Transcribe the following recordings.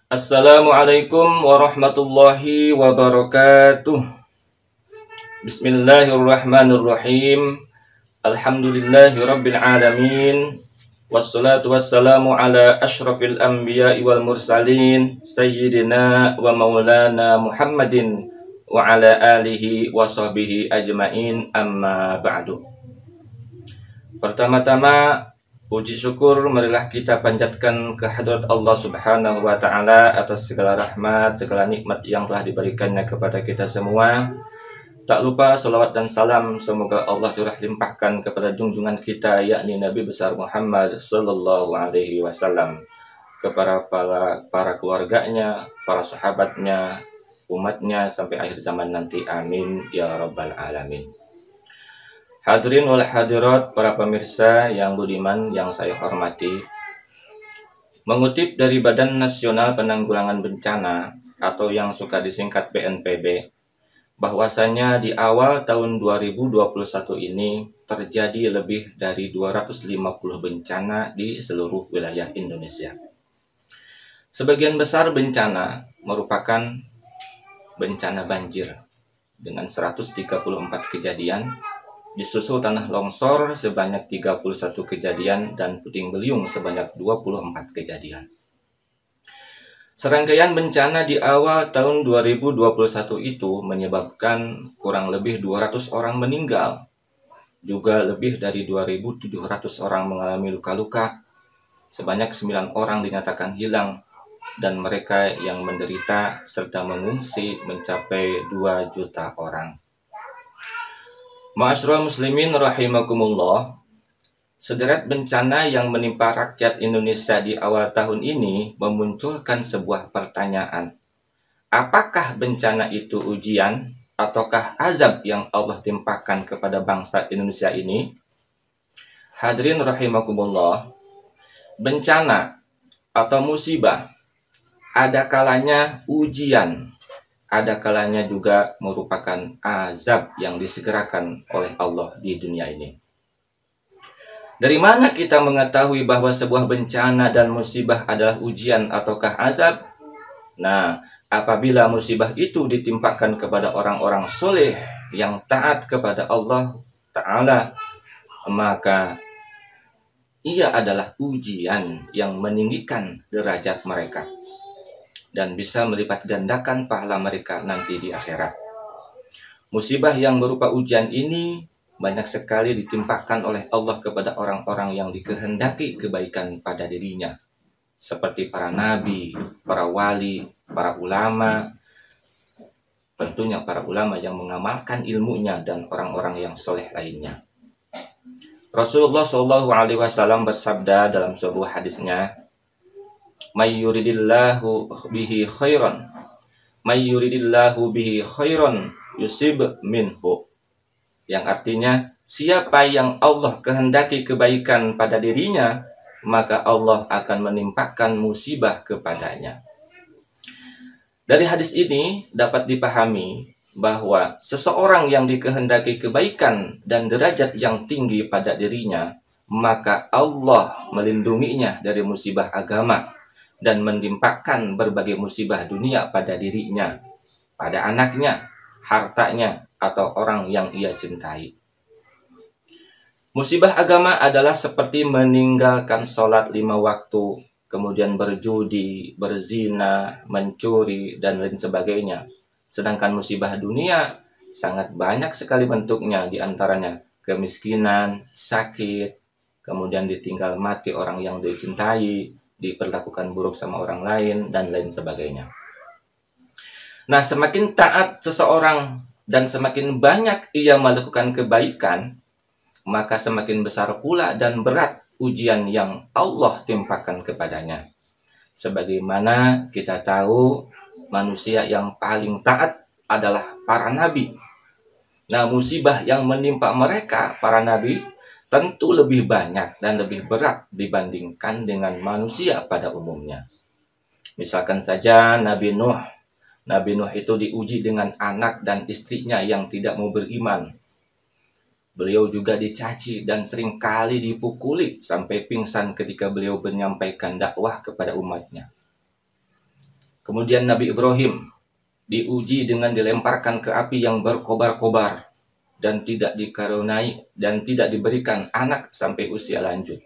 Assalamualaikum warahmatullahi wabarakatuh. Bismillahirrahmanirrahim. Alhamdulillahi rabbil alamin. Wassalatu wassalamu ala ashrafil anbiya'i wal mursalin Sayyidina wa maulana Muhammadin wa ala alihi wa sahbihi ajmain, amma ba'du. Pertama-tama, puji syukur marilah kita panjatkan kehadirat Allah Subhanahu wa Ta'ala atas segala rahmat, segala nikmat yang telah diberikannya kepada kita semua. Tak lupa salawat dan salam semoga Allah curah limpahkan kepada junjungan kita, yakni Nabi besar Muhammad Sallallahu Alaihi Wasallam, kepada para keluarganya, para sahabatnya, umatnya sampai akhir zaman nanti. Amin ya rabbal alamin. Hadirin wal hadirat, para pemirsa yang budiman yang saya hormati, mengutip dari Badan Nasional Penanggulangan Bencana atau yang suka disingkat BNPB, bahwasanya di awal tahun 2021 ini terjadi lebih dari 250 bencana di seluruh wilayah Indonesia. Sebagian besar bencana merupakan bencana banjir dengan 134 kejadian, disusul tanah longsor sebanyak 31 kejadian, dan puting beliung sebanyak 24 kejadian. Serangkaian bencana di awal tahun 2021 itu menyebabkan kurang lebih 200 orang meninggal, juga lebih dari 2.700 orang mengalami luka-luka, sebanyak 9 orang dinyatakan hilang, dan mereka yang menderita serta mengungsi mencapai 2 juta orang. Ma'asyiral muslimin rahimakumullah, sederet bencana yang menimpa rakyat Indonesia di awal tahun ini memunculkan sebuah pertanyaan. Apakah bencana itu ujian ataukah azab yang Allah timpakan kepada bangsa Indonesia ini? Hadirin rahimakumullah, bencana atau musibah ada kalanya ujian, ada kalanya juga merupakan azab yang disegerakan oleh Allah di dunia ini. Dari mana kita mengetahui bahwa sebuah bencana dan musibah adalah ujian ataukah azab? Nah, apabila musibah itu ditimpakan kepada orang-orang soleh yang taat kepada Allah Ta'ala, maka ia adalah ujian yang meninggikan derajat mereka dan bisa melipat gandakan pahala mereka nanti di akhirat. Musibah yang berupa ujian ini banyak sekali ditimpakan oleh Allah kepada orang-orang yang dikehendaki kebaikan pada dirinya, seperti para nabi, para wali, para ulama, tentunya para ulama yang mengamalkan ilmunya, dan orang-orang yang soleh lainnya. Rasulullah Shallallahu Alaihi Wasallam bersabda dalam sebuah hadisnya, "May yuridillahu bihi khairan, may yuridillahu bihi khairan yusib minhu." Yang artinya, siapa yang Allah kehendaki kebaikan pada dirinya, maka Allah akan menimpakan musibah kepadanya. Dari hadis ini dapat dipahami bahwa seseorang yang dikehendaki kebaikan dan derajat yang tinggi pada dirinya, maka Allah melindunginya dari musibah agama dan menimpakan berbagai musibah dunia pada dirinya, pada anaknya, hartanya, atau orang yang ia cintai. Musibah agama adalah seperti meninggalkan sholat 5 waktu, kemudian berjudi, berzina, mencuri, dan lain sebagainya. Sedangkan musibah dunia sangat banyak sekali bentuknya, diantaranya kemiskinan, sakit, kemudian ditinggal mati orang yang dicintai, diperlakukan buruk sama orang lain, dan lain sebagainya. Nah, semakin taat seseorang dan semakin banyak ia melakukan kebaikan, maka semakin besar pula dan berat ujian yang Allah timpakan kepadanya. Sebagaimana kita tahu, manusia yang paling taat adalah para nabi. Nah, musibah yang menimpa mereka, para nabi, tentu lebih banyak dan lebih berat dibandingkan dengan manusia pada umumnya. Misalkan saja Nabi Nuh. Nabi Nuh itu diuji dengan anak dan istrinya yang tidak mau beriman. Beliau juga dicaci dan seringkali dipukuli sampai pingsan ketika beliau menyampaikan dakwah kepada umatnya. Kemudian Nabi Ibrahim diuji dengan dilemparkan ke api yang berkobar-kobar dan tidak dikaruniai dan tidak diberikan anak sampai usia lanjut.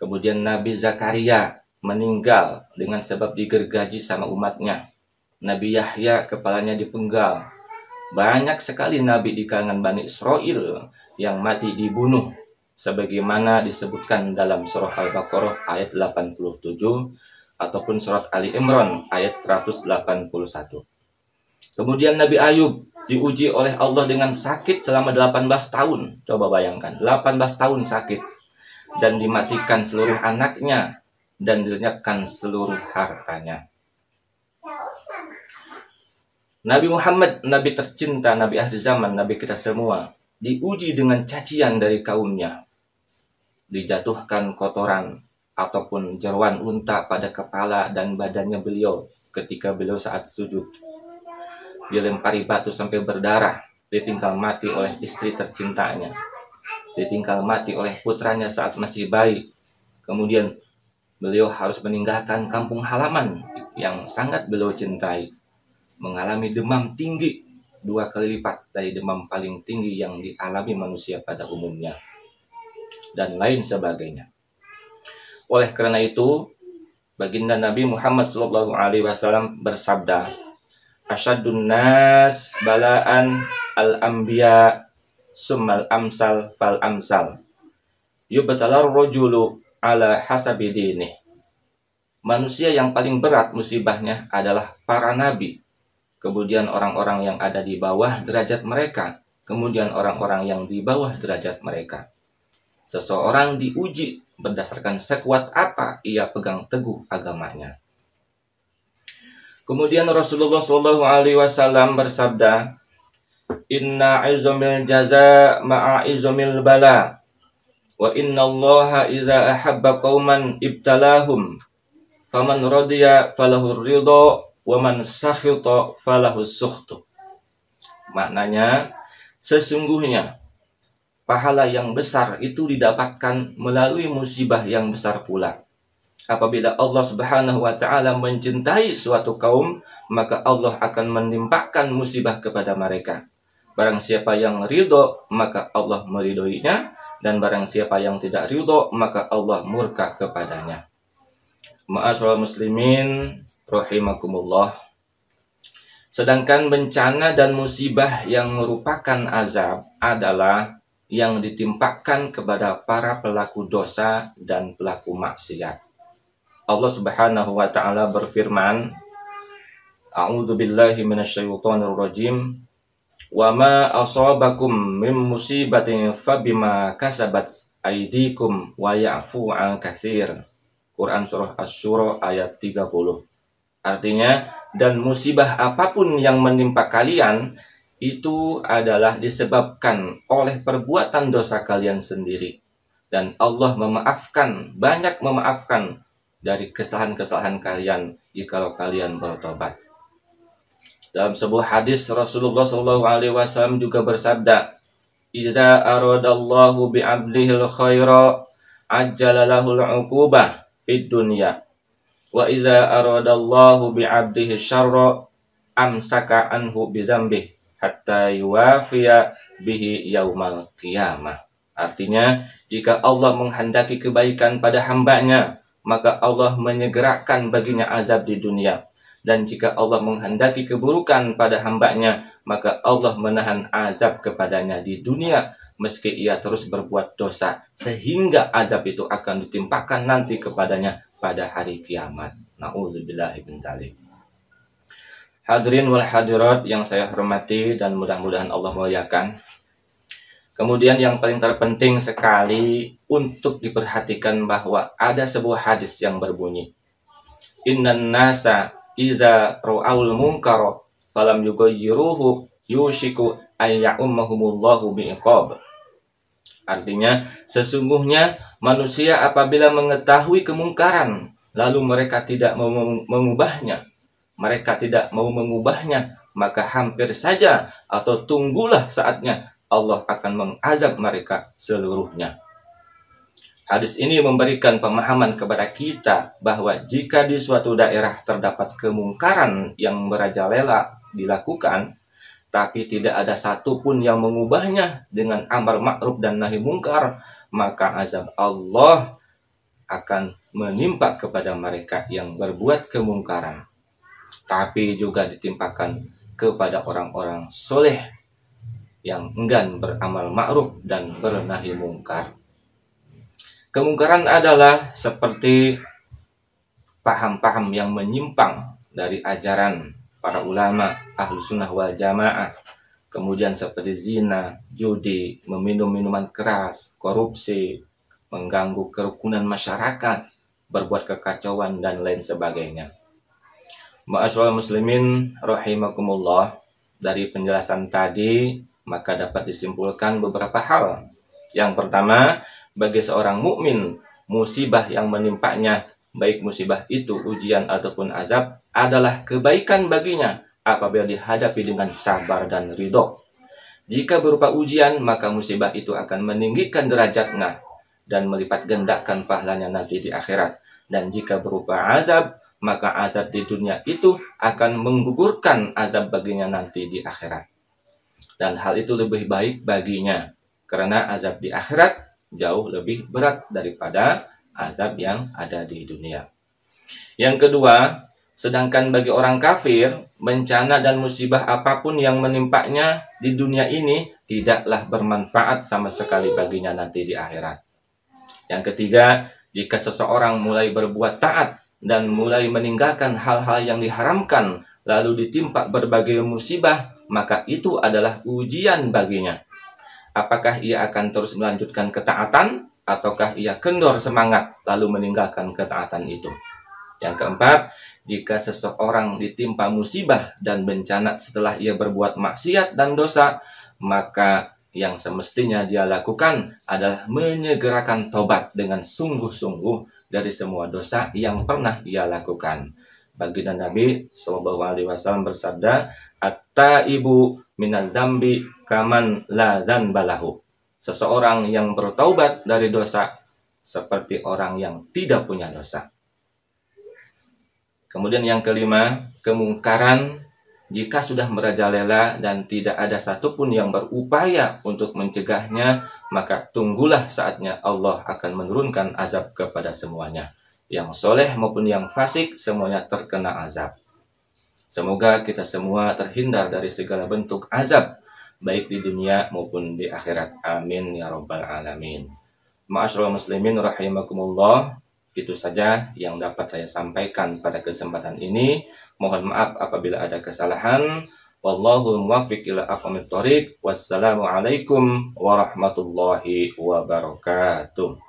Kemudian Nabi Zakaria meninggal dengan sebab digergaji sama umatnya. Nabi Yahya kepalanya dipenggal. Banyak sekali nabi di kalangan Bani Israel yang mati dibunuh, sebagaimana disebutkan dalam surah Al-Baqarah ayat 87 ataupun surat Ali Imran ayat 181. Kemudian Nabi Ayub diuji oleh Allah dengan sakit selama 18 tahun. Coba bayangkan, 18 tahun sakit. Dan dimatikan seluruh anaknya dan dilenyapkan seluruh hartanya. Nabi Muhammad, Nabi tercinta, Nabi akhir zaman, Nabi kita semua, diuji dengan cacian dari kaumnya. Dijatuhkan kotoran ataupun jeruan unta pada kepala dan badannya beliau ketika beliau saat sujud. Dilempari batu sampai berdarah, ditinggal mati oleh istri tercintanya, ditinggal mati oleh putranya saat masih bayi. Kemudian beliau harus meninggalkan kampung halaman yang sangat beliau cintai, mengalami demam tinggi 2 kali lipat dari demam paling tinggi yang dialami manusia pada umumnya, dan lain sebagainya. Oleh karena itu, baginda Nabi Muhammad SAW bersabda, "Asyadun nas balaan al-anbiya summal amsal fal amsal. Yubtalar rajulu ala hasabi dinih." Manusia yang paling berat musibahnya adalah para nabi, kemudian orang-orang yang ada di bawah derajat mereka, kemudian orang-orang yang di bawah derajat mereka. Seseorang diuji berdasarkan sekuat apa ia pegang teguh agamanya. Kemudian Rasulullah SAW bersabda, "Inna izamil jaza ma'a izamil bala, wa inna allaha idza ahabba qauman ibtalahum, faman radiya falahu ridha, wa man sakhita falahu sukhtu." Maknanya, sesungguhnya pahala yang besar itu didapatkan melalui musibah yang besar pula. Apabila Allah Subhanahu wa Ta'ala mencintai suatu kaum, maka Allah akan menimpakan musibah kepada mereka. Barang siapa yang ridho, maka Allah meridhoinya, dan barang siapa yang tidak ridho, maka Allah murka kepadanya. Ma'asyiral muslimin rahimakumullah. Sedangkan bencana dan musibah yang merupakan azab adalah yang ditimpakan kepada para pelaku dosa dan pelaku maksiat. Allah Subhanahu wa Ta'ala berfirman, "A'udzu billahi minasyaitonir rajim. Wa ma asabakum min musibatin fabima kasabat aydikum wa ya'fu 'an katsir." Quran surah Asy-Syura ayat 30. Artinya, dan musibah apapun yang menimpa kalian itu adalah disebabkan oleh perbuatan dosa kalian sendiri. Dan Allah memaafkan, banyak memaafkan dari kesalahan-kesalahan kalian jikalau kalian bertobat. Dalam sebuah hadis Rasulullah SAW juga bersabda, "Idza aradallahu bi'abdihil khaira ajjala lahul 'uqubah fid dunya, wa idza aradallahu bi'abdihi syarra amsaka anhu bidzambih hatta yuwafiya bihi yaumal qiyamah." Artinya, jika Allah menghendaki kebaikan pada hambanya, maka Allah menyegerakan baginya azab di dunia. Dan jika Allah menghendaki keburukan pada hambanya, maka Allah menahan azab kepadanya di dunia, meski ia terus berbuat dosa, sehingga azab itu akan ditimpakan nanti kepadanya pada hari kiamat. Na'udzubillahi min dzalik. Hadirin wal hadirat yang saya hormati dan mudah-mudahan Allah muliakan. Kemudian yang paling terpenting sekali untuk diperhatikan bahwa ada sebuah hadis yang berbunyi, "Innan nasa idza ra'aul munkara falam yughayyiruhu yushiku ay ya'ummahumullahu bi'iqab." Artinya, sesungguhnya manusia apabila mengetahui kemungkaran lalu mereka tidak mau mengubahnya, maka hampir saja atau tunggulah saatnya Allah akan mengazab mereka seluruhnya. Hadis ini memberikan pemahaman kepada kita bahwa jika di suatu daerah terdapat kemungkaran yang merajalela dilakukan, tapi tidak ada satupun yang mengubahnya dengan amar ma'ruf dan nahi mungkar, maka azab Allah akan menimpa kepada mereka yang berbuat kemungkaran, tapi juga ditimpakan kepada orang-orang soleh yang enggan beramal ma'ruf dan bernahi mungkar. Kemungkaran adalah seperti paham-paham yang menyimpang dari ajaran para ulama ahlu sunnah wal jamaah. Kemudian seperti zina, judi, meminum minuman keras, korupsi, mengganggu kerukunan masyarakat, berbuat kekacauan, dan lain sebagainya. Ma'asyiral muslimin rahimakumullah, dari penjelasan tadi maka dapat disimpulkan beberapa hal. Yang pertama, bagi seorang mukmin, musibah yang menimpanya, baik musibah itu ujian ataupun azab, adalah kebaikan baginya apabila dihadapi dengan sabar dan ridho. Jika berupa ujian, maka musibah itu akan meninggikan derajatnya dan melipat gandakan pahalanya nanti di akhirat. Dan jika berupa azab, maka azab di dunia itu akan menggugurkan azab baginya nanti di akhirat. Dan hal itu lebih baik baginya, karena azab di akhirat jauh lebih berat daripada azab yang ada di dunia. Yang kedua, sedangkan bagi orang kafir, bencana dan musibah apapun yang menimpanya di dunia ini tidaklah bermanfaat sama sekali baginya nanti di akhirat. Yang ketiga, jika seseorang mulai berbuat taat dan mulai meninggalkan hal-hal yang diharamkan, lalu ditimpa berbagai musibah, maka itu adalah ujian baginya. Apakah ia akan terus melanjutkan ketaatan, ataukah ia kendor semangat lalu meninggalkan ketaatan itu. Yang keempat, jika seseorang ditimpa musibah dan bencana setelah ia berbuat maksiat dan dosa, maka yang semestinya dia lakukan adalah menyegerakan tobat dengan sungguh-sungguh dari semua dosa yang pernah ia lakukan. Baginda Nabi SAW bersabda, "At-taibu minal dzambi kaman la dzanbalahu." Seseorang yang bertaubat dari dosa seperti orang yang tidak punya dosa. Kemudian yang kelima, kemungkaran jika sudah merajalela dan tidak ada satupun yang berupaya untuk mencegahnya, maka tunggulah saatnya Allah akan menurunkan azab kepada semuanya. Yang soleh maupun yang fasik, semuanya terkena azab. Semoga kita semua terhindar dari segala bentuk azab, baik di dunia maupun di akhirat. Amin ya rabbal alamin. Ma'asyiral muslimin rahimakumullah, itu saja yang dapat saya sampaikan pada kesempatan ini. Mohon maaf apabila ada kesalahan. Wallahu muwaffiq ila aqwamit thoriq. Wassalamualaikum warahmatullahi wabarakatuh.